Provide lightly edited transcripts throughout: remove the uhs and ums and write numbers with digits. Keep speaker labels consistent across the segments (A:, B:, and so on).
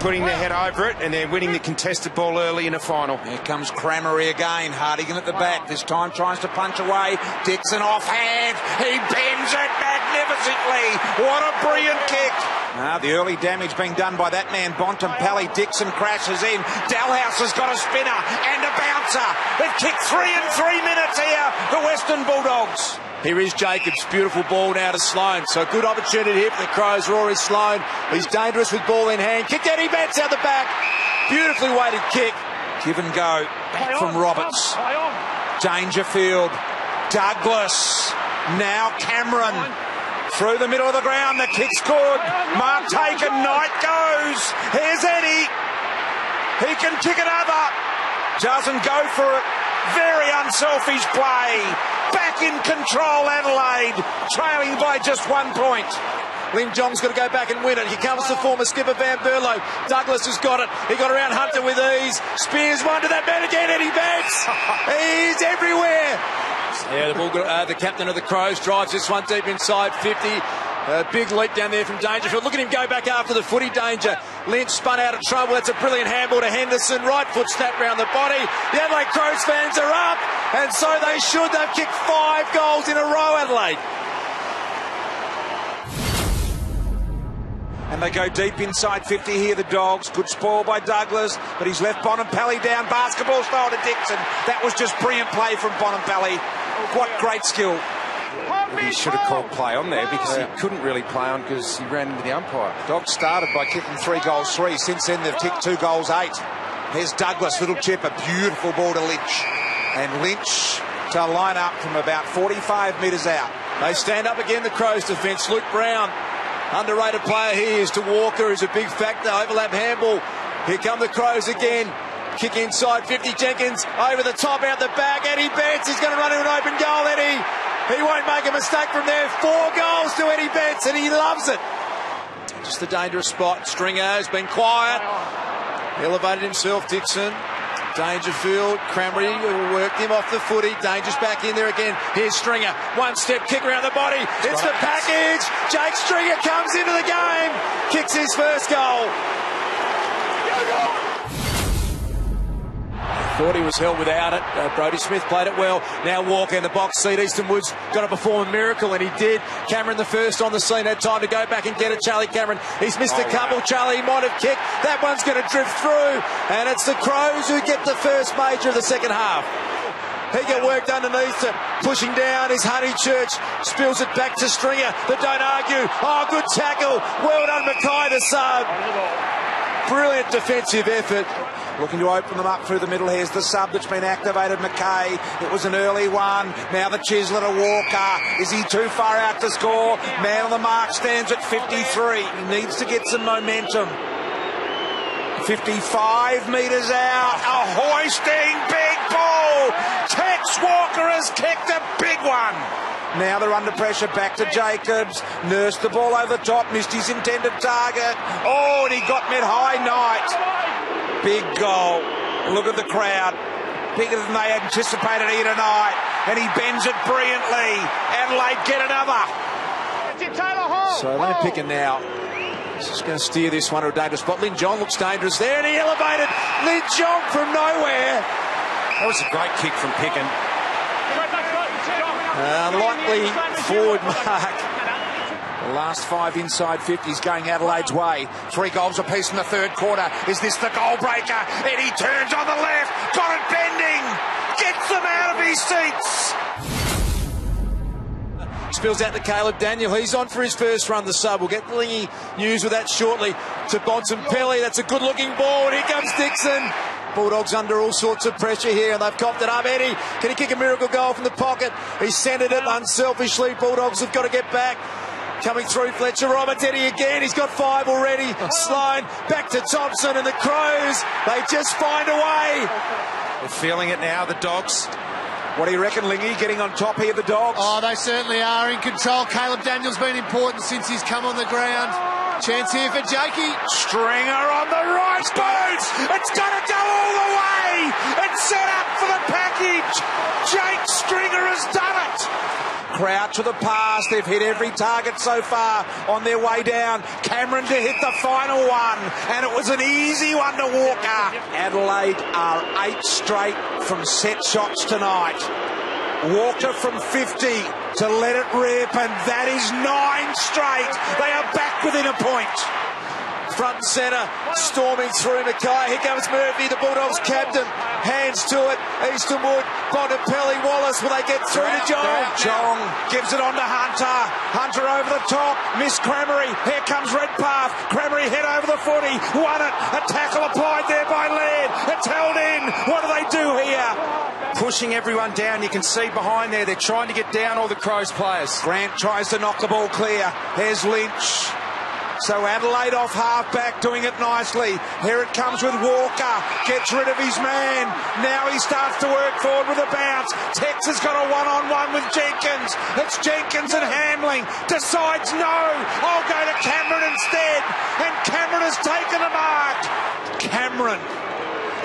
A: putting their head over it, and they're winning the contested ball early in the final.
B: Here comes Crammery again. Hardigan at the back. This time tries to punch away. Dixon offhand. He bends it magnificently. What a brilliant kick. The early damage being done by that man, Bontempelli. Dixon crashes in. Dalhouse has got a spinner and a bouncer. They've kicked 3 in 3 minutes here, the Western Bulldogs.
C: Here is Jacobs, beautiful ball now to Sloane. So good opportunity here for the Crows. Rory Sloane, he's dangerous with ball in hand. Kicked Eddie Betts out the back. Beautifully weighted kick.
B: Give and go. Back from Roberts. Dangerfield. Douglas. Now Cameron. Through the middle of the ground. The kick's good. Mark taken. Knight goes. Here's Eddie. He can kick another. Doesn't go for it. Very unselfish play. Back in control, Adelaide, trailing by just 1 point.
C: Lin Jong's got to go back and win it. Here comes the former skipper Van Berlo. Douglas has got it. He got around Hunter with ease. Spears one to that man again, Eddie Betts. He's everywhere. Yeah, the captain of the Crows drives this one deep inside 50. A big leap down there from Dangerfield. Look at him go back after the footy. Danger. Lynch spun out of trouble. That's a brilliant handball to Henderson. Right foot snap round the body. The Adelaide Crows fans are up, and so they should. They've kicked 5 goals in a row, Adelaide.
B: And they go deep inside 50 here, the Dogs. Good spoil by Douglas, but he's left Bontempelli down basketball style to Dixon. That was just brilliant play from Bontempelli. What great skill.
A: He should have called play on there because he couldn't really play on because he ran into the umpire.
B: Dogs started by kicking 3 goals 3. Since then, they've kicked 2 goals 8. Here's Douglas, little chip, a beautiful ball to Lynch. And Lynch to line up from about 45 metres out.
C: They stand up again, the Crows defence. Luke Brown, underrated player here, is to Walker, who's a big factor. Overlap handball. Here come the Crows again. Kick inside 50. Jenkins over the top, out the back. Eddie Betts is going to run into an open goal. Eddie, he won't make a mistake from there. 4 goals to Eddie Betts, and he loves it. Just a dangerous spot. Stringer has been quiet. Elevated himself, Dixon. Dangerfield. Crammery worked him off the footy. Danger's back in there again. Here's Stringer. 1 step kick around the body. It's the package. Jake Stringer comes into the game. Kicks his first goal. Thought he was held without it. Brodie Smith played it well. Now Walker in the box seat. Easton Woods got to perform a miracle, and he did. Cameron, the first on the scene, had time to go back and get it. Charlie Cameron, he's missed a couple. Wow. Charlie might have kicked. That one's going to drift through, and it's the Crows who get the first major of the second half. He got worked underneath it. Pushing down is Honeychurch. Spills it back to Stringer. They don't argue. Oh, good tackle. Well done, Mackay, the sub. Brilliant defensive effort.
B: Looking to open them up through the middle. Here's the sub that's been activated, Mackay. It was an early one. Now the Chislett to Walker. Is he too far out to score? Man on the mark stands at 53. He needs to get some momentum. 55 metres out. A hoisting big ball. Tex Walker has kicked a big one. Now they're under pressure. Back to Jacobs. Nursed the ball over the top. Missed his intended target. Oh, and he got met high. Knight. Big goal. Look at the crowd. Bigger than they anticipated here tonight. And he bends it brilliantly. Adelaide get another.
C: So Lane Picker now. He's just going to steer this one to a dangerous spot. Lin Jong looks dangerous there, and he elevated Lin Jong from nowhere.
A: That was a great kick from Picken.
B: Lightly forward mark. The last 5 inside 50s going Adelaide's way. 3 goals apiece in the third quarter. Is this the goal breaker? Eddie turns on the left. Got it bending. Gets them out of his seats.
C: Spills out to Caleb Daniel. He's on for his first run, the sub. We'll get Lingy news with that shortly. To Bontempelli. That's a good-looking ball. And here comes Dixon. Bulldogs under all sorts of pressure here, and they've copped it up. Eddie, can he kick a miracle goal from the pocket? He centred it unselfishly. Bulldogs have got to get back. Coming through Fletcher Roberts. Eddie again. He's got 5 already. Sloane back to Thompson, and the Crows, they just find a way.
A: They're feeling it now, the Dogs. What do you reckon, Lingy, getting on top here, the Dogs?
D: Oh, they certainly are in control. Caleb Daniel's been important since he's come on the ground. Chance here for Jakey.
B: Stringer on the right boot. It's got to go all the way. It's set up for the package. Jake Stringer has done it. Crouch with a pass. They've hit every target so far on their way down. Cameron to hit the final one, and it was an easy one to Walker. Adelaide are 8 straight from set shots tonight. Walker from 50 to let it rip, and that is 9 straight. They are back within a point.
C: Front and centre, storming through Mackay. Here comes Murphy, the Bulldogs captain. Hands to it. Eastonwood, Bontempelli, Wallace. Will they get through to Jong?
B: Jong gives it on to Hunter. Hunter over the top. Miss Cramery. Here comes Redpath. Cramery head over the footy. Won it. A tackle applied there by Laird. It's held in. What do they do here?
A: Pushing everyone down. You can see behind there. They're trying to get down all the Crows players.
B: Grant tries to knock the ball clear. Here's Lynch. So Adelaide off half-back, doing it nicely. Here it comes with Walker. Gets rid of his man. Now he starts to work forward with a bounce. Tex has got a one-on-one with Jenkins. It's Jenkins and Hamling. Decides no. I'll go to Cameron instead. And Cameron has taken the mark. Cameron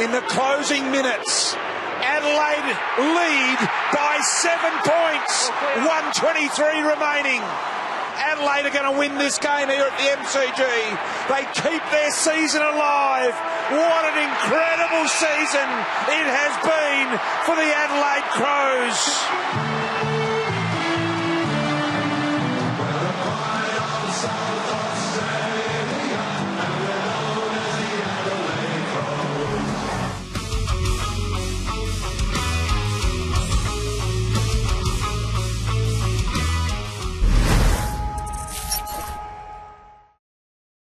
B: in the closing minutes. Adelaide lead by 7 points. 1:23 remaining. Adelaide are going to win this game here at the MCG. They keep their season alive. What an incredible season it has been for the Adelaide Crows.